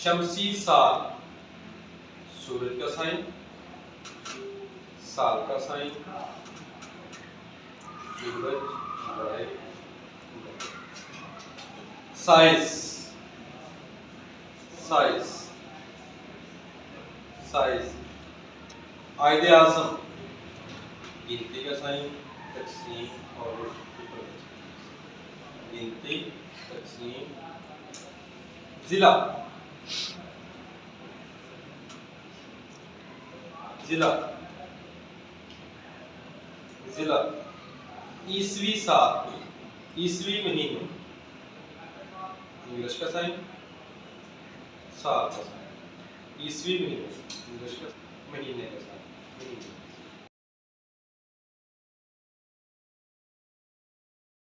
शमसी साल, सूरज का साइन, साल का साइन, सूरज, साइज, साइज, साइज, आयदे आज़म, गिनती का साइन, तकसीम और गिनती, तकसीम, जिला, जिला, जिला, ईसवी साल, ईसवी महीने, इंग्लिश का साइन, साल का साइन, ईसवी महीने, इंग्लिश का महीने का साइन।